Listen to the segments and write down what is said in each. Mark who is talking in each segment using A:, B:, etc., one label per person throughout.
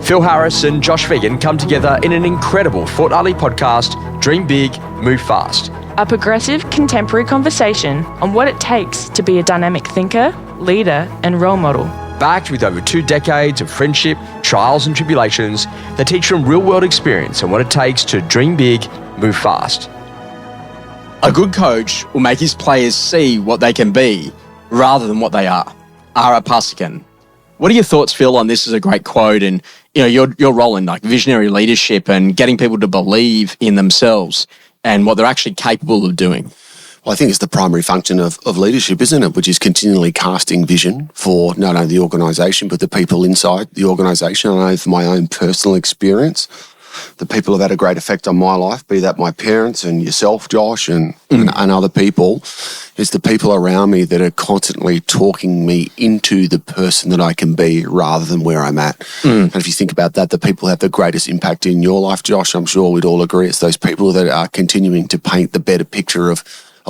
A: Phil Harris and Josh Phegan come together in an incredible fortnightly podcast, Dream Big, Move Fast.
B: A progressive, contemporary conversation on what it takes to be a dynamic thinker, leader, and role model.
A: Backed with over 2 decades of friendship, trials and tribulations that teach from real-world experience and what it takes to dream big, move fast.
C: A good coach will make his players see what they can be rather than what they are. Ara Pasikan. What are your thoughts, Phil, on this as a great quote and your role in like visionary leadership and getting people to believe in themselves and what they're actually capable of doing?
D: Well, I think it's the primary function of leadership, isn't it? Which is continually casting vision for not only the organisation, but the people inside the organisation. I know from my own personal experience, the people have had a great effect on my life, be that my parents and yourself, Josh, and other people. It's the people around me that are constantly talking me into the person that I can be rather than where I'm at. And if you think about that, the people who have the greatest impact in your life, Josh, I'm sure we'd all agree, it's those people that are continuing to paint the better picture of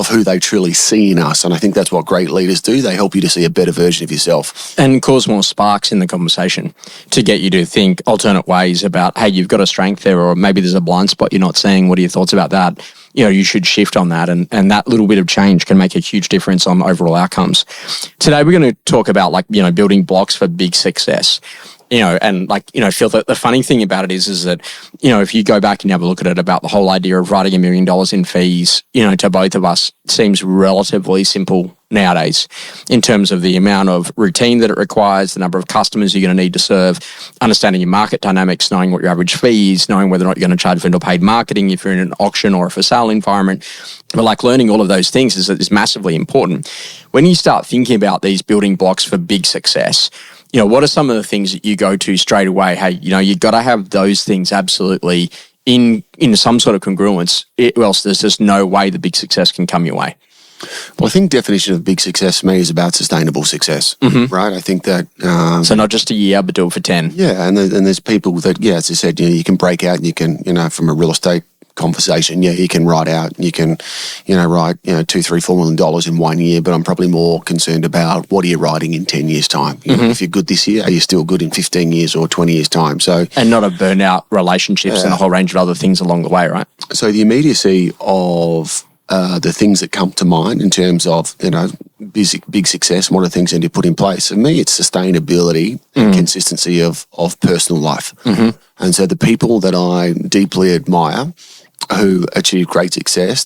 D: who they truly see in us. And I think that's what great leaders do. They help you to see a better version of yourself.
C: And cause more sparks in the conversation to get you to think alternate ways about, hey, you've got a strength there, or maybe there's a blind spot you're not seeing. What are your thoughts about that? You should shift on that. And that little bit of change can make a huge difference on overall outcomes. Today, we're going to talk about building blocks for big success. Phil, the funny thing about it is that, if you go back and have a look at it about the whole idea of writing $1 million in fees, to both of us seems relatively simple nowadays in terms of the amount of routine that it requires, the number of customers you're going to need to serve, understanding your market dynamics, knowing what your average fee is, knowing whether or not you're going to charge vendor paid marketing if you're in an auction or a for sale environment. But learning all of those things is massively important. When you start thinking about these building blocks for big success, what are some of the things that you go to straight away? Hey, you've got to have those things absolutely in some sort of congruence, or else there's just no way the big success can come your way.
D: Well, I think definition of big success for me is about sustainable success, right? I think that...
C: so not just a year, but do it for 10.
D: Yeah, and there's people that, as I said, you can break out and you can, from a real estate conversation, you can write out, you can, write, $2, $3, $4 million in 1 year, but I'm probably more concerned about what are you writing in 10 years' time? If you're good this year, are you still good in 15 years or 20 years' time? So, and
C: not a burnout relationships and a whole range of other things along the way, right?
D: So the immediacy of the things that come to mind in terms of, big success and what are the things that you put in place. For me, it's sustainability and consistency of personal life. And so the people that I deeply admire who achieve great success,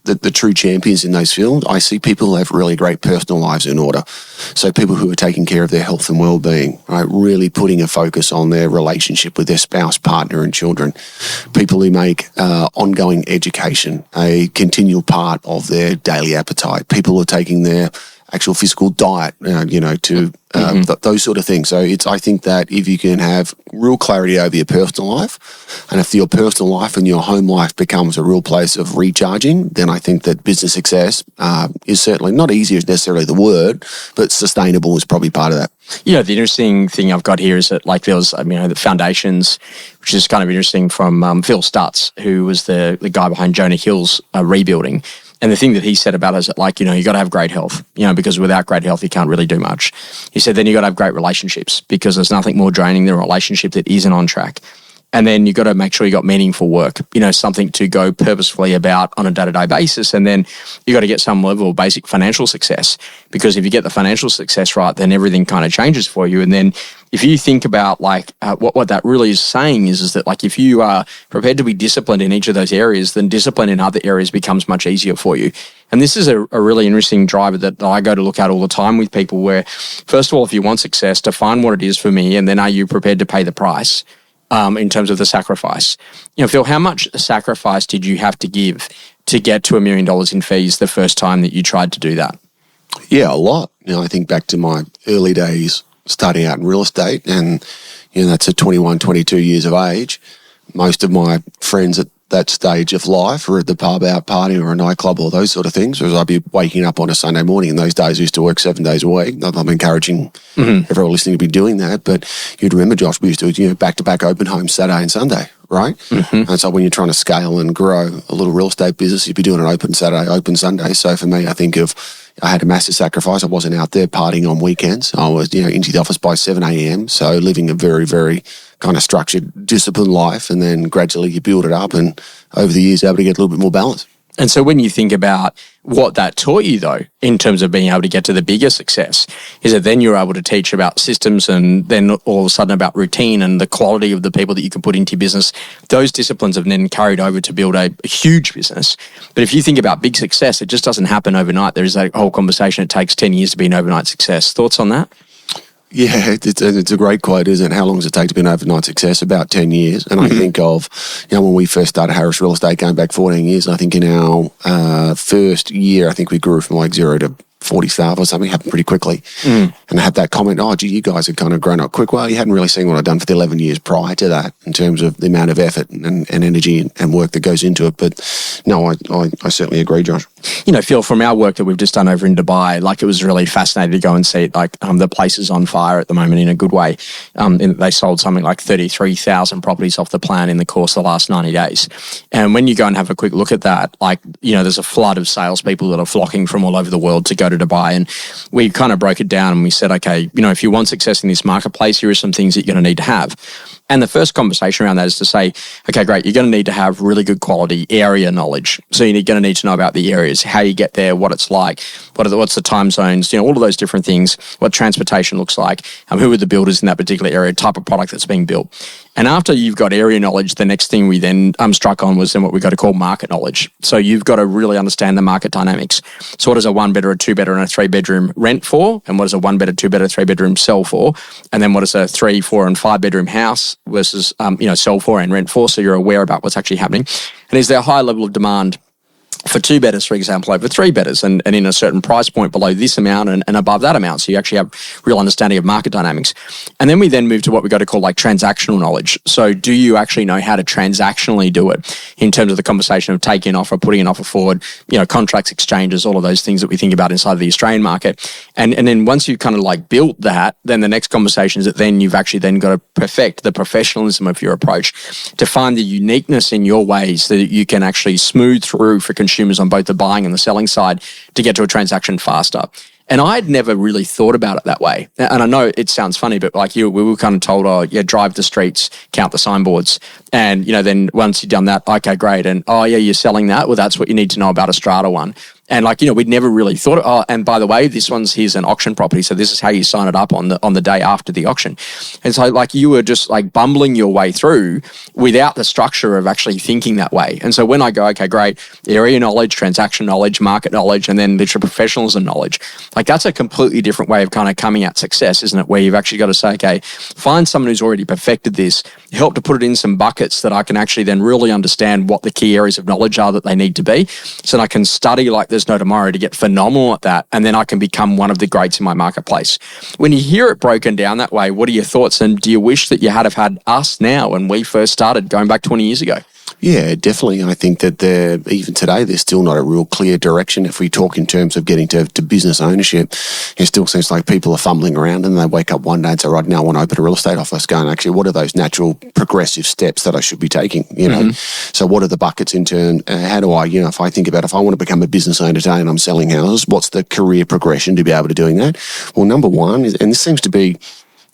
D: the true champions in those fields, I see people who have really great personal lives in order. So people who are taking care of their health and well-being, right? Really putting a focus on their relationship with their spouse, partner and children. People who make ongoing education a continual part of their daily appetite. People who are taking their actual physical diet, those sort of things. So I think that if you can have real clarity over your personal life, and if your personal life and your home life becomes a real place of recharging, then I think that business success is certainly not easy is necessarily the word, but sustainable is probably part of that.
C: The interesting thing I've got here is that there was, the foundations, which is kind of interesting from Phil Stutz, who was the guy behind Jonah Hill's rebuilding. And the thing that he said about it is that, you got to have great health, because without great health, you can't really do much. He said, then you got to have great relationships because there's nothing more draining than a relationship that isn't on track. And then you got to make sure you got meaningful work, something to go purposefully about on a day-to-day basis. And then you got to get some level of basic financial success, because if you get the financial success right, then everything kind of changes for you. And then if you think about what that really is saying is that if you are prepared to be disciplined in each of those areas, then discipline in other areas becomes much easier for you. And this is a really interesting driver that I go to look at all the time with people where, first of all, if you want success, define what it is for me, and then are you prepared to pay the price? In terms of the sacrifice. Phil, how much sacrifice did you have to give to get to $1 million in fees the first time that you tried to do that?
D: Yeah, a lot. I think back to my early days starting out in real estate, and that's at 21, 22 years of age. Most of my friends at that stage of life or at the pub out partying or a nightclub or those sort of things, whereas I'd be waking up on a Sunday morning. In those days, I used to work 7 days a week. Not that I'm encouraging everyone listening to be doing that, but you'd remember, Josh, we used to do back-to-back open homes Saturday and Sunday, right? And so when you're trying to scale and grow a little real estate business, you'd be doing an open Saturday, open Sunday. So for me, I think I had a massive sacrifice. I wasn't out there partying on weekends. I was, into the office by 7 a.m. So living a very, very kind of structured, disciplined life, and then gradually you build it up, and over the years able to get a little bit more balance.
C: And so when you think about what that taught you, though, in terms of being able to get to the bigger success, is that then you're able to teach about systems, and then all of a sudden about routine and the quality of the people that you can put into your business. Those disciplines have then carried over to build a huge business. But if you think about big success, it just doesn't happen overnight. There is a whole conversation. It takes 10 years to be an overnight success. Thoughts on that?
D: Yeah, it's a great quote, isn't it? How long does it take to be an overnight success? About 10 years. And I think of, when we first started Harris Real Estate going back 14 years, I think in our first year, I think we grew from like 0 to 40 staff or something. Happened pretty quickly. And I had that comment, oh, gee, you guys have kind of grown up quick. Well, you hadn't really seen what I'd done for the 11 years prior to that in terms of the amount of effort and energy and work that goes into it. But no, I certainly agree, Josh.
C: Phil, from our work that we've just done over in Dubai, like it was really fascinating to go and see it. Like the place is on fire at the moment in a good way. They sold something like 33,000 properties off the plan in the course of the last 90 days. And when you go and have a quick look at that, there's a flood of salespeople that are flocking from all over the world to go to Dubai. And we kind of broke it down and we said, okay, if you want success in this marketplace, here are some things that you're going to need to have. And the first conversation around that is to say, okay, great, you're going to need to have really good quality area knowledge. So you're going to need to know about the areas, how you get there, what it's like, what's the time zones, all of those different things, what transportation looks like, who are the builders in that particular area, type of product that's being built. And after you've got area knowledge, the next thing we then struck on was then what we got to call market knowledge. So you've got to really understand the market dynamics. So what does a 1-bed or a 2-bed or a 3-bedroom rent for? And what does a 1-bed, a 2-bed, or 3-bedroom sell for? And then what does a 3, 4, and 5-bedroom house versus sell for and rent for? So you're aware about what's actually happening. And is there a high level of demand for 2-bedders, for example, over 3-bedders, and in a certain price point below this amount and above that amount. So you actually have real understanding of market dynamics. And then we then move to what we got to call like transactional knowledge. So do you actually know how to transactionally do it in terms of the conversation of taking an offer, putting an offer forward, contracts, exchanges, all of those things that we think about inside the Australian market. And then once you've kind of like built that, then the next conversation is that then you've actually then got to perfect the professionalism of your approach to find the uniqueness in your ways so that you can actually smooth through for consumers on both the buying and the selling side to get to a transaction faster. And I'd never really thought about it that way. And I know it sounds funny, but like we were kind of told, drive the streets, count the signboards. And, then once you've done that, okay, great. And, you're selling that. Well, that's what you need to know about a strata one. And we'd never really thought, and by the way, here's an auction property. So this is how you sign it up on the day after the auction. And so you were just like bumbling your way through without the structure of actually thinking that way. And so when I go, okay, great, area knowledge, transaction knowledge, market knowledge, and then literally professionalism knowledge, that's a completely different way of kind of coming at success, isn't it? Where you've actually got to say, okay, find someone who's already perfected this, help to put it in some buckets that I can actually then really understand what the key areas of knowledge are that they need to be. So that I can study like there's no tomorrow to get phenomenal at that, and then I can become one of the greats in my marketplace. When you hear it broken down that way, what are your thoughts? And do you wish that you had have had us now when we first started going back 20 years ago?
D: Yeah, definitely. I think that even today, there's still not a real clear direction. If we talk in terms of getting to business ownership, it still seems like people are fumbling around and they wake up one day and say, right, now I want to open a real estate office. Going, actually, what are those natural progressive steps that I should be taking? So what are the buckets in turn? How do I, if I think about if I want to become a business owner today and I'm selling houses, what's the career progression to be able to doing that? Well, number one is, and this seems to be,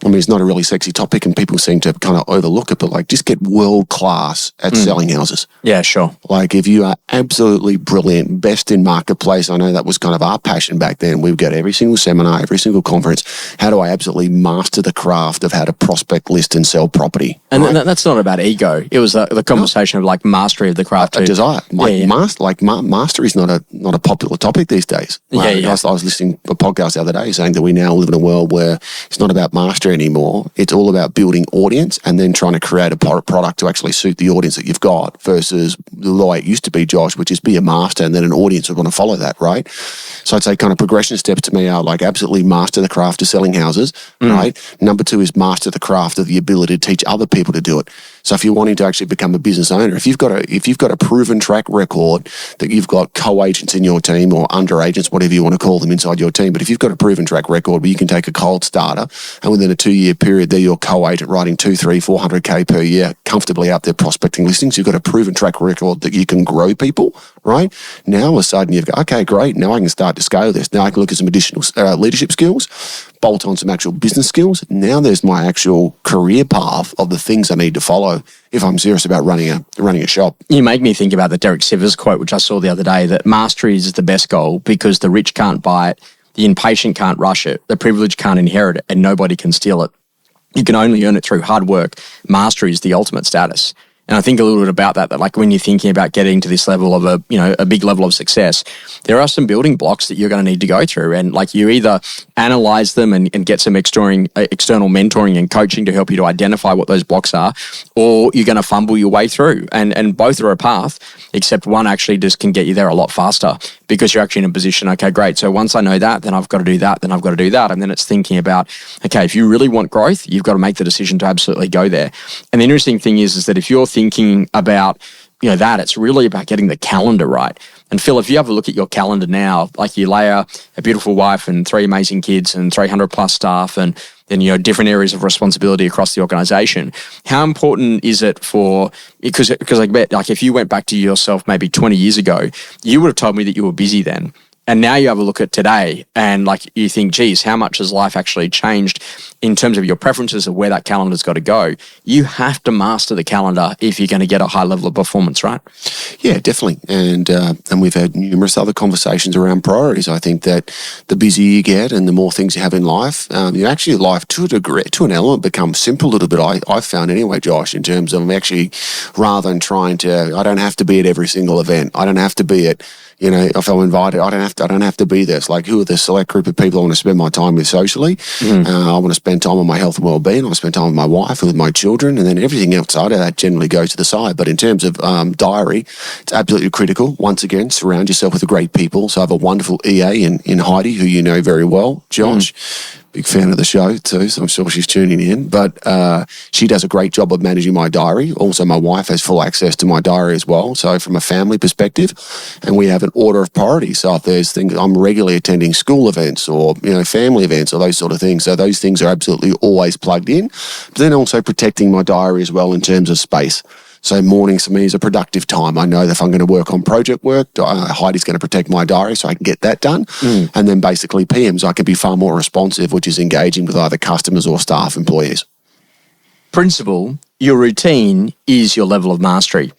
D: it's not a really sexy topic and people seem to kind of overlook it, but just get world class at selling houses.
C: Yeah, sure.
D: If you are absolutely brilliant, best in marketplace, I know that was kind of our passion back then. We've got every single seminar, every single conference. How do I absolutely master the craft of how to prospect, list and sell property?
C: And that's not about ego. It was the conversation of mastery of the craft.
D: A desire. Master is not a popular topic these days. I was listening to a podcast the other day saying that we now live in a world where it's not about mastery anymore. It's all about building audience and then trying to create a product to actually suit the audience that you've got versus the way it used to be, Josh, which is be a master and then an audience would want to follow that, right? So I'd say kind of progression steps to me are absolutely master the craft of selling houses, right? Number 2 is master the craft of the ability to teach other people to do it. So if you're wanting to actually become a business owner, if you've got a proven track record that you've got co-agents in your team or under agents, whatever you want to call them inside your team, but if you've got a proven track record where you can take a cold starter and within a 2-year period, they're your co-agent writing 2, 3, 400K per year, comfortably out there prospecting listings. You've got a proven track record that you can grow people, right? Now, all of a sudden, you've got, okay, great. Now I can start to scale this. Now I can look at some additional leadership skills, bolt on some actual business skills. Now there's my actual career path of the things I need to follow if I'm serious about running a shop.
C: You make me think about the Derek Sivers quote, which I saw the other day, that mastery is the best goal because the rich can't buy it, the impatient can't rush it, the privileged can't inherit it, and nobody can steal it. You can only earn it through hard work. Mastery is the ultimate status. And I think a little bit about that like when you're thinking about getting to this level of a big level of success, there are some building blocks that you're going to need to go through. And like you either analyze them and get some external mentoring and coaching to help you to identify what those blocks are, or you're going to fumble your way through. And both are a path, except one actually just can get you there a lot faster because you're actually in a position, okay, great. So once I know that, then I've got to do that, then I've got to do that. And then it's thinking about, okay, if you really want growth, you've got to make the decision to absolutely go there. And the interesting thing is that if you're thinking about that, it's really about getting the calendar right. And Phil, if you have a look at your calendar now, like you layer a beautiful wife and 3 amazing kids and 300 plus staff and then different areas of responsibility across the organization, how important is it because I bet like if you went back to yourself maybe 20 years ago, you would have told me that you were busy then. And now you have a look at today and like you think, geez, how much has life actually changed in terms of your preferences of where that calendar's got to go? You have to master the calendar if you're going to get a high level of performance, right? Yeah, definitely. And we've had numerous other conversations around priorities. I think that the busier you get and the more things you have in life, actually life to a degree, to an element becomes simple a little bit. I've found anyway, Josh, in terms of actually rather than trying to, I don't have to be at every single event. I don't have to be at, if I'm invited, I don't have to be there. It's like, who are the select group of people I want to spend my time with socially? I want to spend time on my health and well-being. I want to spend time with my wife and with my children, and then everything outside of that generally goes to the side. But in terms of diary, it's absolutely critical. Once again, surround yourself with great people. So I have a wonderful EA in Heidi, who you know very well, Josh. Big fan of the show too, so I'm sure she's tuning in. But she does a great job of managing my diary. Also, my wife has full access to my diary as well. So from a family perspective, and we have an order of priority. So if there's things, I'm regularly attending school events or family events or those sort of things. So those things are absolutely always plugged in. But then also protecting my diary as well in terms of space. So mornings for me is a productive time. I know that if I'm going to work on project work, Heidi's going to protect my diary so I can get that done. And then basically PMs, I can be far more responsive, which is engaging with either customers or staff employees. Principle, your routine is your level of mastery.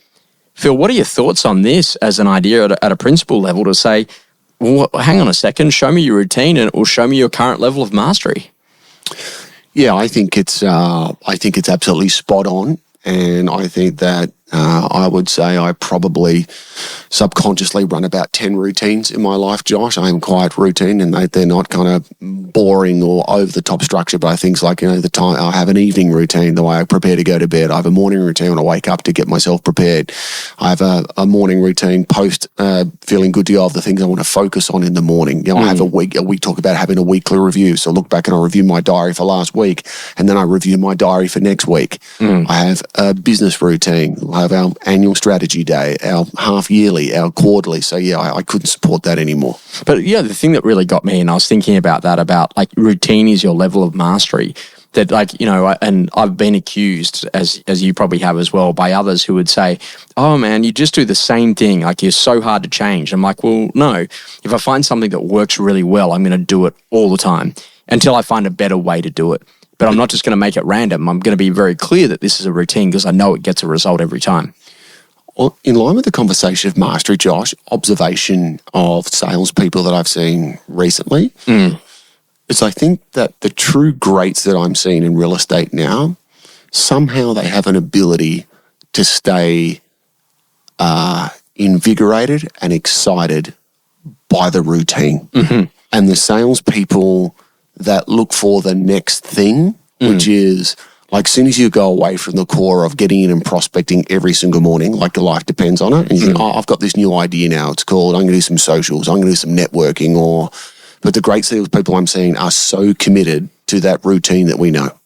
C: Phil, what are your thoughts on this as an idea at a principle level to say, well, hang on a second, show me your routine and it will show me your current level of mastery?
D: Yeah, I think it's absolutely spot on. And I think that I would say I probably subconsciously run about 10 routines in my life, Josh. I am quite routine and they're not kind of boring or over the top structure by things like, the time I have an evening routine, the way I prepare to go to bed. I have a morning routine when I wake up to get myself prepared. I have a morning routine post feeling good to go of the things I want to focus on in the morning. I have we talk about having a weekly review. So I look back and I review my diary for last week and then I review my diary for next week. I have a business routine. I have our annual strategy day, our half yearly, our quarterly. So yeah, I couldn't support that anymore.
C: But yeah, the thing that really got me, and I was thinking about that, about like routine is your level of mastery. That and I've been accused, as you probably have as well, by others who would say, oh man, you just do the same thing. Like you're so hard to change. I'm like, well, no, if I find something that works really well, I'm going to do it all the time until I find a better way to do it. But I'm not just going to make it random. I'm going to be very clear that this is a routine because I know it gets a result every time.
D: Well, in line with the conversation of mastery, Josh, observation of salespeople that I've seen recently, is I think that the true greats that I'm seeing in real estate now, somehow they have an ability to stay invigorated and excited by the routine. And the salespeople that look for the next thing, which is like as soon as you go away from the core of getting in and prospecting every single morning, like your life depends on it, and you think, oh, I've got this new idea now. It's called, I'm going to do some socials, I'm going to do some networking, but the great salespeople I'm seeing are so committed to that routine that we know.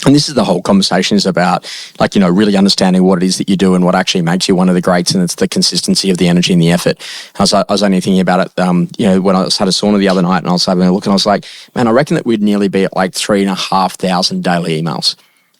C: And this is the whole conversation is about, like, really understanding what it is that you do and what actually makes you one of the greats. And it's the consistency of the energy and the effort. I was only thinking about it, when I had a sauna the other night, and I was having a look, and I was like, man, I reckon that we'd nearly be at like 3,500 daily emails.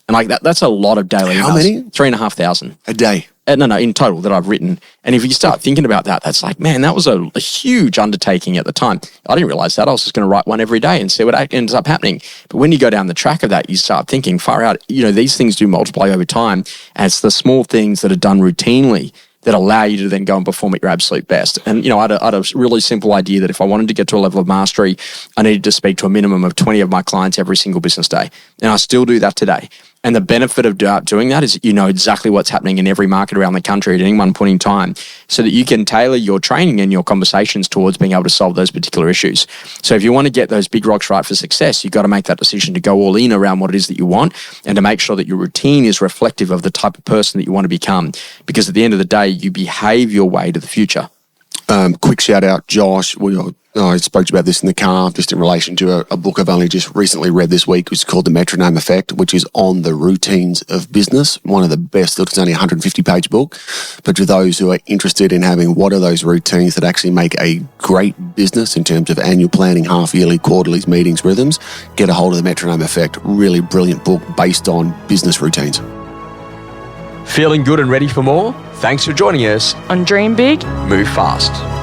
C: And like that's a lot of daily emails.
D: How many?
C: 3,500.
D: A day?
C: No, in total that I've written. And if you start thinking about that, that's like, man, that was a huge undertaking at the time. I didn't realize that. I was just going to write one every day and see what ends up happening. But when you go down the track of that, you start thinking far out, these things do multiply over time. And it's the small things that are done routinely that allow you to then go and perform at your absolute best. And, I had a really simple idea that if I wanted to get to a level of mastery, I needed to speak to a minimum of 20 of my clients every single business day. And I still do that today. And the benefit of doing that is exactly what's happening in every market around the country at any one point in time, so that you can tailor your training and your conversations towards being able to solve those particular issues. So if you want to get those big rocks right for success, you've got to make that decision to go all in around what it is that you want, and to make sure that your routine is reflective of the type of person that you want to become. Because at the end of the day, you behave your way to the future.
D: Quick shout out, Josh. I spoke to you about this in the car, just in relation to a book I've only just recently read this week, which is called The Metronome Effect, which is on the routines of business. One of the best. It's only a 150-page book. But to those who are interested in having what are those routines that actually make a great business in terms of annual planning, half-yearly, quarterlies, meetings, rhythms, get a hold of The Metronome Effect. Really brilliant book based on business routines.
A: Feeling good and ready for more? Thanks for joining us
B: On Dream Big,
A: Move Fast.